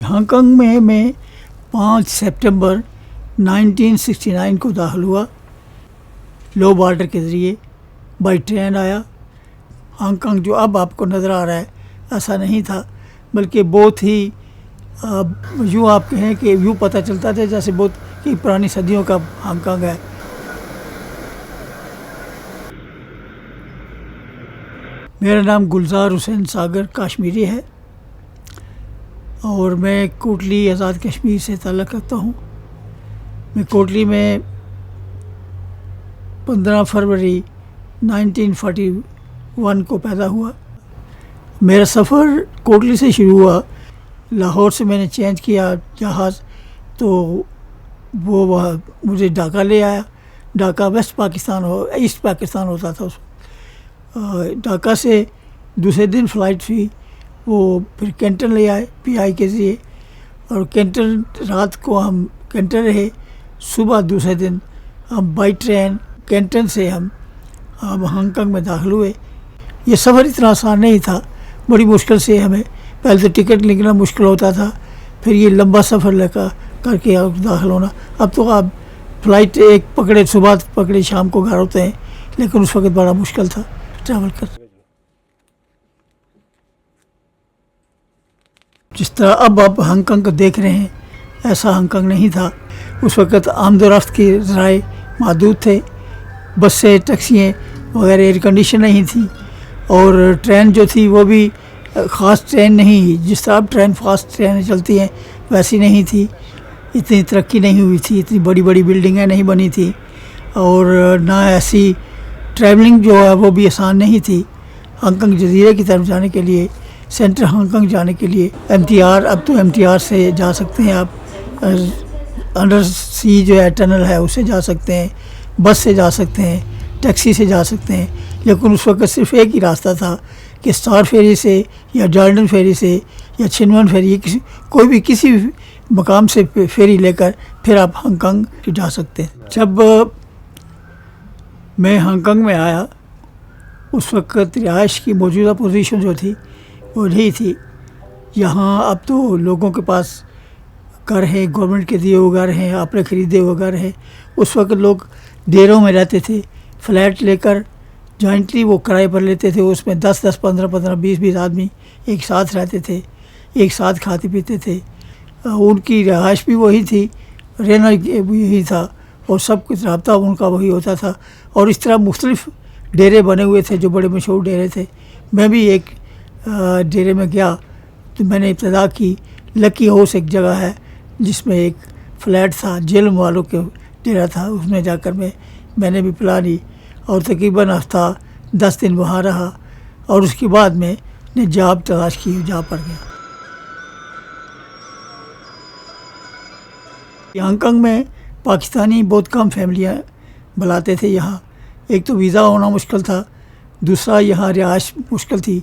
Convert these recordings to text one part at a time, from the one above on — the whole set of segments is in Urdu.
ہانگ کانگ میں 5 سپٹمبر 1969 کو داخل ہوا. لو بارڈر کے ذریعے بائی ٹرین آیا. ہانگ کانگ جو اب آپ کو نظر آ رہا ہے ایسا نہیں تھا، بلکہ بہت ہی یوں آپ کہیں کہ یوں پتہ چلتا تھا جیسے بہت ہی پرانی صدیوں کا ہانگ کانگ ہے. میرا نام گلزار حسین ساگر کاشمیری ہے اور میں کوٹلی آزاد کشمیر سے تعلق رکھتا ہوں. میں کوٹلی میں 15 فروری 1941 کو پیدا ہوا. میرا سفر کوٹلی سے شروع ہوا. لاہور سے میں نے چینج کیا جہاز، تو وہ مجھے ڈھاکہ لے آیا. ڈھاکہ ویسٹ پاکستان ایسٹ پاکستان ہوتا تھا اس وقت. ڈھاکہ سے دوسرے دن فلائٹ تھی، وہ پھر کینٹن لے آئے PI کے ذریعے، اور کینٹن رات کو ہم کینٹن رہے. صبح دوسرے دن ہم بائی ٹرین کینٹن سے ہم ہانگ کانگ میں داخل ہوئے. یہ سفر اتنا آسان نہیں تھا، بڑی مشکل سے ہمیں پہلے تو ٹکٹ نکلنا مشکل ہوتا تھا، پھر یہ لمبا سفر کر کے داخل ہونا. اب تو آپ فلائٹ ایک پکڑے صبح پکڑے شام کو گھر ہوتے ہیں، لیکن اس وقت بڑا مشکل تھا ٹریول کر. جس طرح اب آپ ہانگ کانگ کو دیکھ رہے ہیں ایسا ہانگ کانگ نہیں تھا. اس وقت آمد و رفت کے ذرائع محدود تھے. بسیں ٹیکسیاں وغیرہ ایئر کنڈیشن نہیں تھی، اور ٹرین جو تھی وہ بھی خاص ٹرین نہیں، جس طرح اب ٹرین فاسٹ ٹرینیں چلتی ہیں ویسی نہیں تھی. اتنی ترقی نہیں ہوئی تھی، اتنی بڑی بڑی بلڈنگیں نہیں بنی تھیں، اور نہ ایسی ٹریولنگ جو ہے وہ بھی آسان نہیں تھی. ہانگ کانگ جزیرے کی طرف جانے کے لیے، سینٹر ہانگ کانگ جانے کے لیے MTR، اب تو MTR سے جا سکتے ہیں آپ. انڈر سی جو ہے ٹنل ہے اس سے جا سکتے ہیں، بس سے جا سکتے ہیں، ٹیکسی سے جا سکتے ہیں. لیکن اس وقت صرف ایک ہی راستہ تھا کہ اسٹار فیری سے یا جارڈن فیری سے یا چھنون فیری، کوئی بھی کسی بھی مقام سے فیری لے کر پھر آپ ہانگ کانگ جا سکتے ہیں. جب میں ہانگ کانگ میں آیا اس وقت رہائش کی موجودہ پوزیشن جو تھی وہ نہیں تھی. یہاں اب تو لوگوں کے پاس گھر ہیں، گورنمنٹ کے دیے ہوئے گھر ہیں، اپنے خریدے ہوئے گھر ہیں. اس وقت لوگ ڈیروں میں رہتے تھے، فلیٹ لے کر جوائنٹلی وہ کرائے پر لیتے تھے. اس میں 10 15 20 آدمی ایک ساتھ رہتے تھے، ایک ساتھ کھاتے پیتے تھے. ان کی رہائش بھی وہی تھی، رہنا بھی یہی تھا، اور سب کچھ رابطہ ان کا وہی ہوتا تھا. اور اس طرح مختلف ڈیرے بنے ہوئے تھے جو بڑے مشہور ڈیرے تھے. میں بھی ایک ڈیرے میں گیا تو میں نے ابتدا کی. لکی ہاؤس ایک جگہ ہے جس میں ایک فلیٹ تھا، جیلم والوں کے ڈیرا تھا. اس میں جا کر میں نے بھی پلا لی، اور تقریباً ہفتہ 10 دن وہاں رہا، اور اس کے بعد میں نے جاب تلاش کی، جاب پر گیا. ہانگ کانگ میں پاکستانی بہت کم فیملیاں بلاتے تھے. یہاں ایک تو ویزا ہونا مشکل تھا، دوسرا یہاں رہائش مشکل تھی.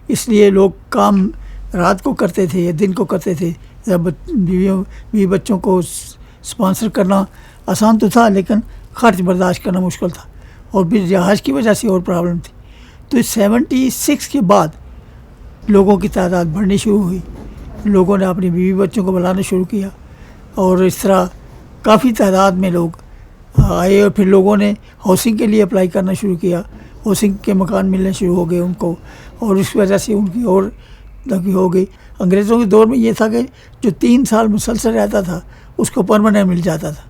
اس لیے لوگ کام رات کو کرتے تھے یا دن کو کرتے تھے. بیوی بچوں کو سپانسر کرنا آسان تو تھا، لیکن خرچ برداشت کرنا مشکل تھا، اور پھر رہائش کی وجہ سے اور پرابلم تھی. تو 76 کے بعد لوگوں کی تعداد بڑھنی شروع ہوئی. لوگوں نے اپنی بیوی بچوں کو بلانا شروع کیا، اور اس طرح کافی تعداد میں لوگ آئے. اور پھر لوگوں نے ہاؤسنگ کے لیے اپلائی کرنا شروع کیا. ہاؤسنگ کے مکان ملنے شروع ہو گئے ان کو، اور اس وجہ سے ان کی اور ترقی ہو گئی. انگریزوں کے دور میں یہ تھا کہ جو 3 سال مسلسل رہتا تھا اس کو پرماننٹ مل جاتا تھا،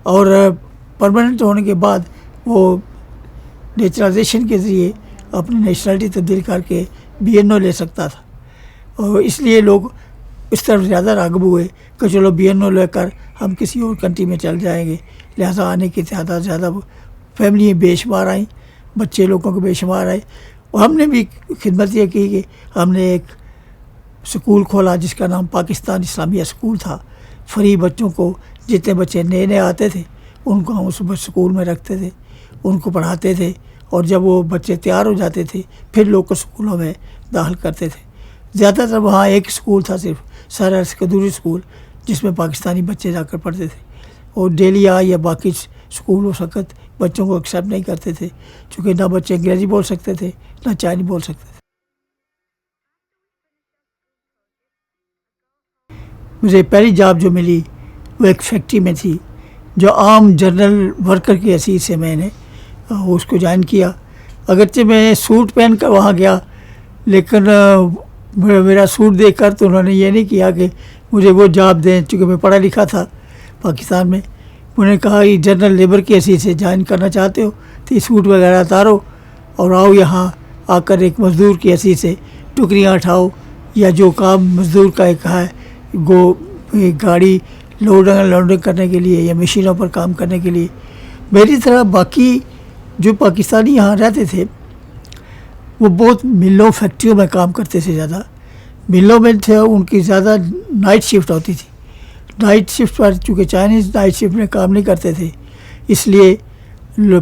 اور پرماننٹ ہونے کے بعد وہ نیچرلائزیشن کے ذریعے اپنی نیشنلٹی تبدیل کر کے BNO لے سکتا تھا. اور اس لیے لوگ اس طرف زیادہ راغب ہوئے کہ چلو BNO لے کر ہم کسی اور کنٹری میں چل جائیں گے. لہٰذا آنے کی تعداد زیادہ، فیملیاں بے شمار آئیں، بچے لوگوں کے بے شمار آئے. اور ہم نے بھی خدمت یہ کی کہ ہم نے ایک سکول کھولا جس کا نام پاکستان اسلامیہ اسکول تھا. فری بچوں کو، جتنے بچے نئے آتے تھے ان کو ہم اس سکول میں رکھتے تھے، ان کو پڑھاتے تھے، اور جب وہ بچے تیار ہو جاتے تھے پھر لوکل سکولوں میں داخل کرتے تھے. زیادہ تر وہاں ایک سکول تھا صرف، سر سکندری اسکول، جس میں پاکستانی بچے جا کر پڑھتے تھے. اور ڈیلیا یا باقی اسکول اس وقت بچوں کو ایکسیپٹ نہیں کرتے تھے، چونکہ نہ بچے انگریزی بول سکتے تھے نہ چائنی بول سکتے تھے. مجھے پہلی جاب جو ملی وہ ایک فیکٹری میں تھی، جو عام جنرل ورکر کی حیثیت سے میں نے اس کو جوائن کیا. اگرچہ میں سوٹ پہن کر وہاں گیا، لیکن میرا سوٹ دیکھ کر تو انہوں نے یہ نہیں کیا کہ مجھے وہ جاب دیں، چونکہ میں پڑھا لکھا تھا پاکستان میں. انہوں نے کہا یہ جنرل لیبر کی حیثیت سے جوائن کرنا چاہتے ہو تو یہ سوٹ وغیرہ اتارو اور آؤ یہاں آ کر ایک مزدور کی حیثیت سے ٹکریاں اٹھاؤ، یا جو کام مزدور کا ایک ہے گاڑی لوڈنگ انلوڈنگ کرنے کے لیے یا مشینوں پر کام کرنے کے لیے. میری طرح باقی جو پاکستانی یہاں رہتے تھے وہ بہت ملوں فیکٹریوں میں کام کرتے تھے. زیادہ ملوں میں تھے، ان کی زیادہ نائٹ شفٹ ہوتی تھی. نائٹ شفٹ پر چونکہ چائنیز نائٹ شفٹ میں کام نہیں کرتے تھے، اس لیے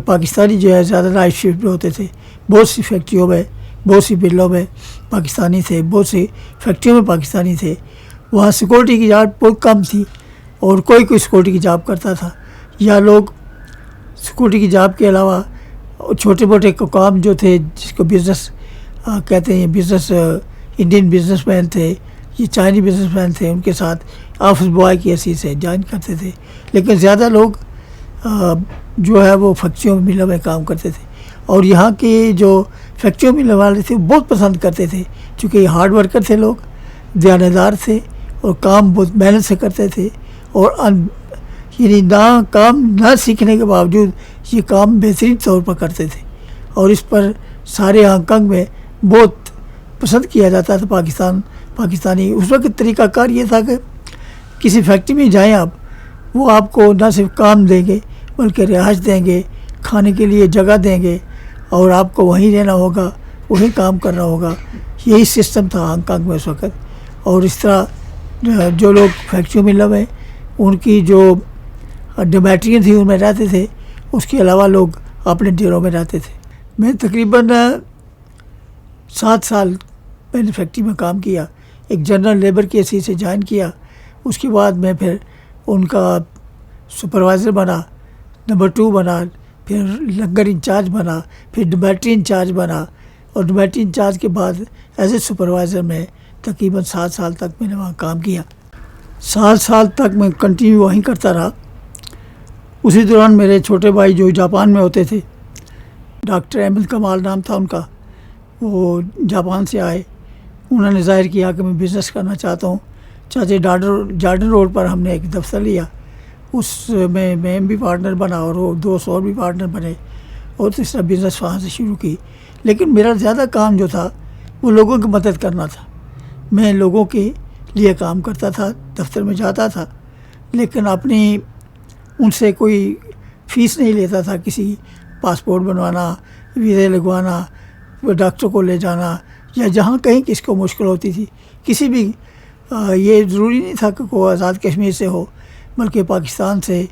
پاکستانی جو ہے زیادہ نائٹ شفٹ میں ہوتے تھے. بہت سی فیکٹریوں میں، بہت سی ملوں میں پاکستانی تھے، بہت سی فیکٹریوں میں پاکستانی تھے. وہاں سیکورٹی کی جاب بہت کم تھی، اور کوئی سیکورٹی کی جاب کرتا تھا، یا لوگ سیکورٹی کی جاب کے علاوہ چھوٹے موٹے کام جو تھے جس کو بزنس کہتے ہیں، بزنس انڈین بزنس مین تھے، یہ چائنی بزنس مین تھے، ان کے ساتھ آفس بوائے کی حیثیت سے جوائن کرتے تھے. لیکن زیادہ لوگ جو ہے وہ فیکٹریوں میں ملوں میں کام کرتے تھے. اور یہاں کے جو فیکٹریوں میں ملنے والے تھے وہ بہت پسند کرتے تھے، چونکہ یہ ہارڈ ورکر تھے، لوگ دیانتدار تھے اور کام بہت محنت سے کرتے تھے. اور یعنی کام نہ سیکھنے کے باوجود یہ کام بہترین طور پر کرتے تھے، اور اس پر سارے ہانگ کانگ میں بہت پسند کیا جاتا تھا. پاکستانی اس وقت طریقہ کار یہ تھا کہ کسی فیکٹری میں جائیں آپ، وہ آپ کو نہ صرف کام دیں گے بلکہ رہائش دیں گے، کھانے کے لیے جگہ دیں گے، اور آپ کو وہیں رہنا ہوگا، وہیں کام کرنا ہوگا. یہی سسٹم تھا ہانگ کانگ میں اس وقت. اور اس طرح جو لوگ فیکٹریوں میں لگے ان کی جو ڈومیٹریاں تھیں ان میں رہتے تھے، اس کے علاوہ لوگ اپنے ڈیروں میں رہتے تھے. میں تقریباً 7 سال میں نے فیکٹری میں کام کیا، ایک جنرل لیبر کی حیثیت سے جوائن کیا. اس کے بعد میں پھر ان کا سپروائزر بنا، نمبر 2 بنا، پھر لنگر انچارج بنا، پھر ڈومیٹری انچارج بنا، اور ڈومیٹری انچارج کے بعد ایز اے سپروائزر میں تقریباً 7 سال تک میں نے وہاں کام کیا. 7 سال تک میں کنٹینیو وہیں کرتا رہا. اسی دوران میرے چھوٹے بھائی جو جاپان میں ہوتے تھے، ڈاکٹر احمد کمال نام تھا ان کا، وہ جاپان سے آئے. انہوں نے ظاہر کیا کہ میں بزنس کرنا چاہتا ہوں. چاچے جارڈن روڈ پر ہم نے ایک دفتر لیا، اس میں بھی پارٹنر بنا، اور وہ 2 اور بھی پارٹنر بنے، اور اس طرح بزنس وہاں سے شروع کی. لیکن میرا زیادہ کام جو تھا وہ لوگوں کی مدد کرنا تھا. میں لوگوں کے لیے کام کرتا تھا، دفتر میں جاتا تھا، لیکن اپنی ان سے کوئی فیس نہیں لیتا تھا. کسی پاسپورٹ بنوانا، ویزے لگوانا، ڈاکٹر کو لے جانا، یا جہاں کہیں کس کو مشکل ہوتی تھی، کسی بھی یہ ضروری نہیں تھا کہ کوئی آزاد کشمیر سے ہو، بلکہ پاکستان سے،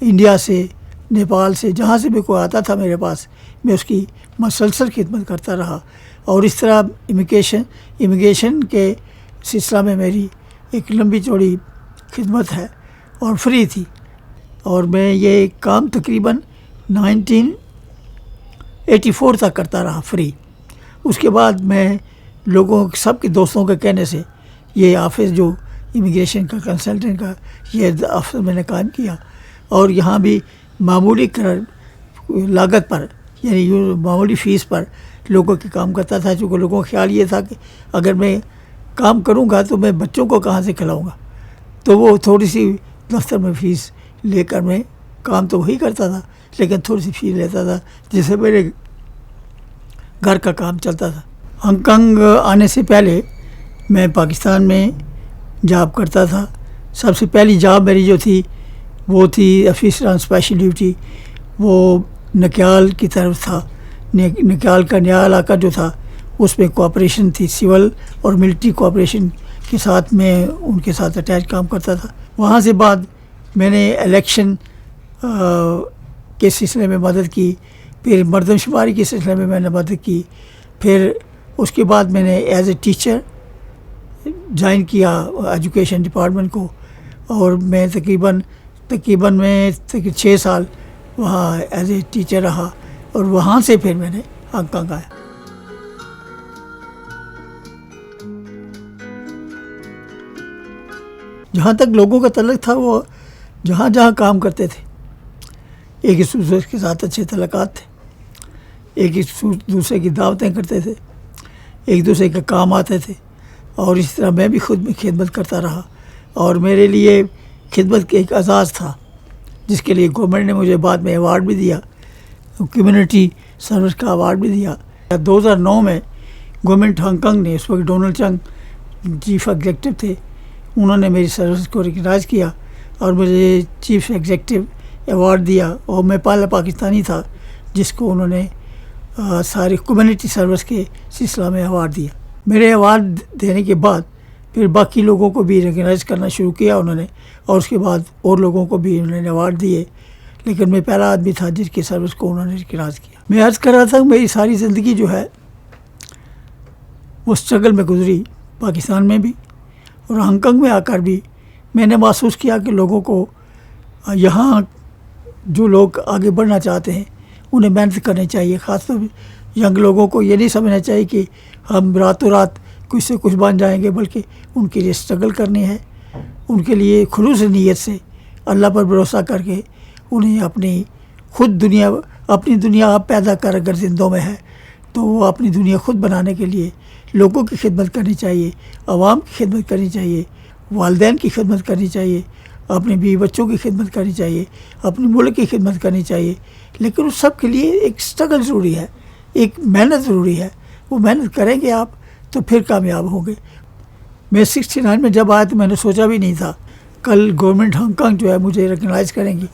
انڈیا سے، نیپال سے، جہاں سے بھی کوئی آتا تھا میرے پاس، میں اس کی مسلسل خدمت کرتا رہا. اور اس طرح امیگریشن کے سلسلہ میں میری ایک لمبی چوڑی خدمت ہے اور فری تھی. اور میں یہ کام تقریباً 1984 تک کرتا رہا فری. اس کے بعد میں لوگوں سب کے دوستوں کے کہنے سے یہ آفس جو امیگریشن کا کنسلٹنٹ کا یہ آفس میں نے قائم کیا، اور یہاں بھی معمولی لاگت پر، یعنی معمولی فیس پر لوگوں کے کام کرتا تھا. چونکہ لوگوں کا خیال یہ تھا کہ اگر میں کام کروں گا تو میں بچوں کو کہاں سے کھلاؤں گا، تو وہ تھوڑی سی دفتر میں فیس لے کر میں کام تو وہی کرتا تھا، لیکن تھوڑی سی فیس لیتا تھا جس سے میرے گھر کا کام چلتا تھا. ہانگ کانگ آنے سے پہلے میں پاکستان میں جاب کرتا تھا. سب سے پہلی جاب میری جو تھی وہ تھی آفیسر آن اسپیشل ڈیوٹی. وہ نکیال کی طرف تھا. نکیال کا نیا علاقہ جو تھا اس میں کوآپریشن تھی، سول اور ملٹری کوآپریشن کے ساتھ میں ان کے ساتھ اٹیچ کام کرتا تھا. وہاں سے بعد میں نے الیکشن کے سلسلے میں مدد کی، پھر مردم شماری کے سلسلے میں نے مدد کی. پھر اس کے بعد میں نے ایز اے ٹیچر جوائن کیا ایجوکیشن ڈپارٹمنٹ کو، اور میں تقریباً 6 سال وہاں ایز اے ٹیچر رہا، اور وہاں سے پھر میں نے ہانگ کانگ آیا. جہاں تک لوگوں کا تعلق تھا وہ جہاں جہاں کام کرتے تھے ایک دوسرے کے ساتھ اچھے تعلقات تھے، ایک دوسرے کی دعوتیں کرتے تھے، ایک دوسرے کے کام آتے تھے، اور اس طرح میں بھی خود میں خدمت کرتا رہا، اور میرے لیے خدمت کا ایک اعزاز تھا جس کے لیے گورنمنٹ نے مجھے بعد میں ایوارڈ بھی دیا، کمیونٹی سروس کا ایوارڈ بھی دیا۔ 2009 میں گورنمنٹ ہانگ کانگ نے، اس وقت ڈونلڈ چنگ چیف ایگزیکٹو تھے، انہوں نے میری سروس کو ریکگنائز کیا اور مجھے چیف ایگزیکٹو ایوارڈ دیا، اور میں پہلا پاکستانی تھا جس کو انہوں نے ساری کمیونٹی سروس کے سلسلہ میں ایوارڈ دیا۔ میرے ایوارڈ دینے کے بعد پھر باقی لوگوں کو بھی ریکگنائز کرنا شروع کیا انہوں نے، اور اس کے بعد اور لوگوں کو بھی انہوں نے ایوارڈ دیے، لیکن میں پہلا آدمی تھا جس کی سروس کو انہوں نے ریکگنائز کیا۔ میں عرض کر رہا تھا کہ میری ساری زندگی جو ہے وہ اسٹرگل میں گزری، پاکستان میں بھی اور ہانگ کانگ میں آ کر بھی میں نے محسوس کیا کہ لوگوں کو یہاں جو لوگ آگے بڑھنا چاہتے ہیں انہیں محنت کرنی چاہیے، خاص طور پہ ینگ لوگوں کو یہ نہیں سمجھنا چاہیے کہ ہم راتوں رات کچھ سے کچھ بن جائیں گے، بلکہ ان کے لیے اسٹرگل کرنی ہے، ان کے لیے خلوص نیت سے اللہ پر بھروسہ کر کے انہیں اپنی دنیا آپ پیدا کر اگر زندوں میں ہے تو وہ اپنی دنیا خود بنانے کے لیے لوگوں کی خدمت کرنی چاہیے، عوام کی خدمت کرنی چاہیے، والدین کی خدمت کرنی چاہیے، اپنے بیوی بچوں کی خدمت کرنی چاہیے، اپنے ملک کی خدمت کرنی چاہیے، لیکن اس سب کے لیے ایک اسٹرگل ضروری ہے، ایک محنت ضروری ہے۔ وہ محنت کریں گے آپ تو پھر کامیاب ہوں گے۔ میں 69 میں جب آیا تو میں نے سوچا بھی نہیں تھا کل گورنمنٹ ہانگ کانگ جو ہے مجھے ریکگنائز کریں گی،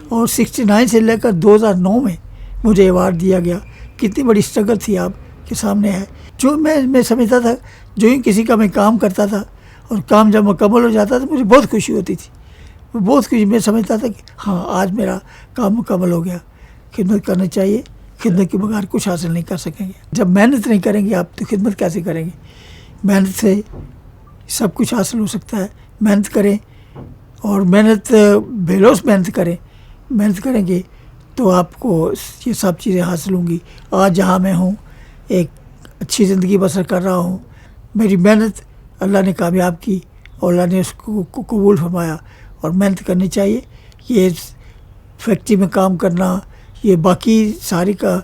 اور 69 سے لے کر 2009 میں مجھے ایوارڈ دیا گیا۔ کتنی بڑی اسٹرگل تھی آپ کے سامنے ہے۔ جو میں سمجھتا تھا، جو ہی کسی کا میں کام کرتا تھا اور کام جب مکمل ہو جاتا تھا مجھے بہت خوشی ہوتی تھی، بہت خوشی، میں سمجھتا تھا کہ ہاں آج میرا کام مکمل ہو گیا۔ خدمت کرنی چاہیے، خدمت کے بغیر کچھ حاصل نہیں کر سکیں گے۔ جب محنت نہیں کریں گے آپ تو خدمت کیسے کریں گے؟ محنت سے سب کچھ حاصل ہو سکتا ہے۔ محنت کریں، اور محنت بے لوث محنت کریں گے تو آپ کو یہ سب چیزیں حاصل ہوں گی۔ آج جہاں میں ہوں ایک اچھی زندگی بسر کر رہا ہوں، میری محنت اللہ نے کامیاب کی اور اللہ نے اس کو قبول فرمایا، اور محنت کرنی چاہیے۔ یہ فیکٹری میں کام کرنا، یہ باقی ساری کا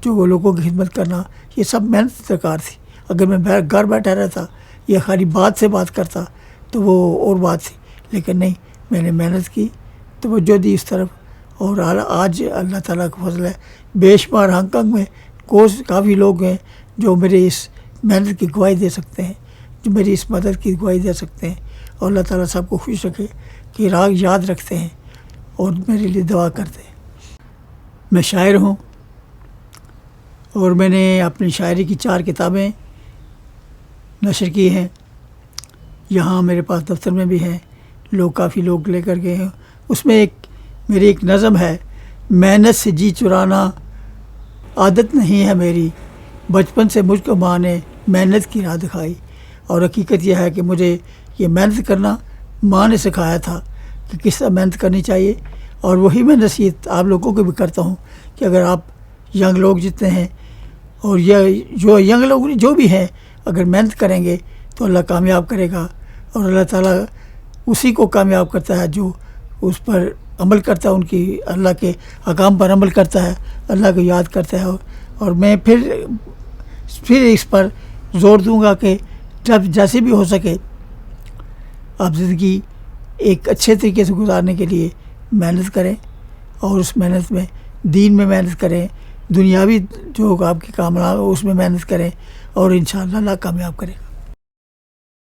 جو لوگوں کی خدمت کرنا، یہ سب محنت درکار تھی۔ اگر میں گھر بیٹھا رہتا یا خالی بات سے بات کرتا تو وہ اور بات تھی، لیکن نہیں، میں نے محنت کی، توجہ دی اس طرف، اور آج اللہ تعالیٰ کا فضل ہے، بے شمار ہانگ کانگ میں کافی لوگ ہیں جو میرے اس محنت کی گواہی دے سکتے ہیں، جو میری اس مدد کی گواہی دے سکتے ہیں، اور اللہ تعالیٰ سب کو خوش رکھے کہ راگ یاد رکھتے ہیں اور میرے لیے دعا کرتے ہیں۔ میں شاعر ہوں، اور میں نے اپنی شاعری کی 4 کتابیں نشر کی ہیں، یہاں میرے پاس دفتر میں بھی ہیں، کافی لوگ لے کر گئے ہیں۔ اس میں میری ایک نظم ہے، محنت سے جی چرانا عادت نہیں ہے میری، بچپن سے مجھ کو ماں نے محنت کی راہ دکھائی۔ اور حقیقت یہ ہے کہ مجھے یہ محنت کرنا ماں نے سکھایا تھا کہ کس طرح محنت کرنی چاہیے، اور وہی میں نصیحت آپ لوگوں کو بھی کرتا ہوں کہ اگر آپ ینگ لوگ جتنے ہیں، اور جو ینگ لوگ جو بھی ہیں، اگر محنت کریں گے تو اللہ کامیاب کرے گا، اور اللہ تعالیٰ اسی کو کامیاب کرتا ہے جو اس پر عمل کرتا ہے، ان کی اللہ کے احکام پر عمل کرتا ہے، اللہ کو یاد کرتا ہے۔ اور میں پھر اس پر زور دوں گا کہ جب جیسے بھی ہو سکے آپ زندگی ایک اچھے طریقے سے گزارنے کے لیے محنت کریں، اور اس محنت میں دین میں محنت کریں، دنیاوی جو آپ کے کام اس میں محنت کریں، اور انشاءاللہ اللہ کامیاب کرے گا۔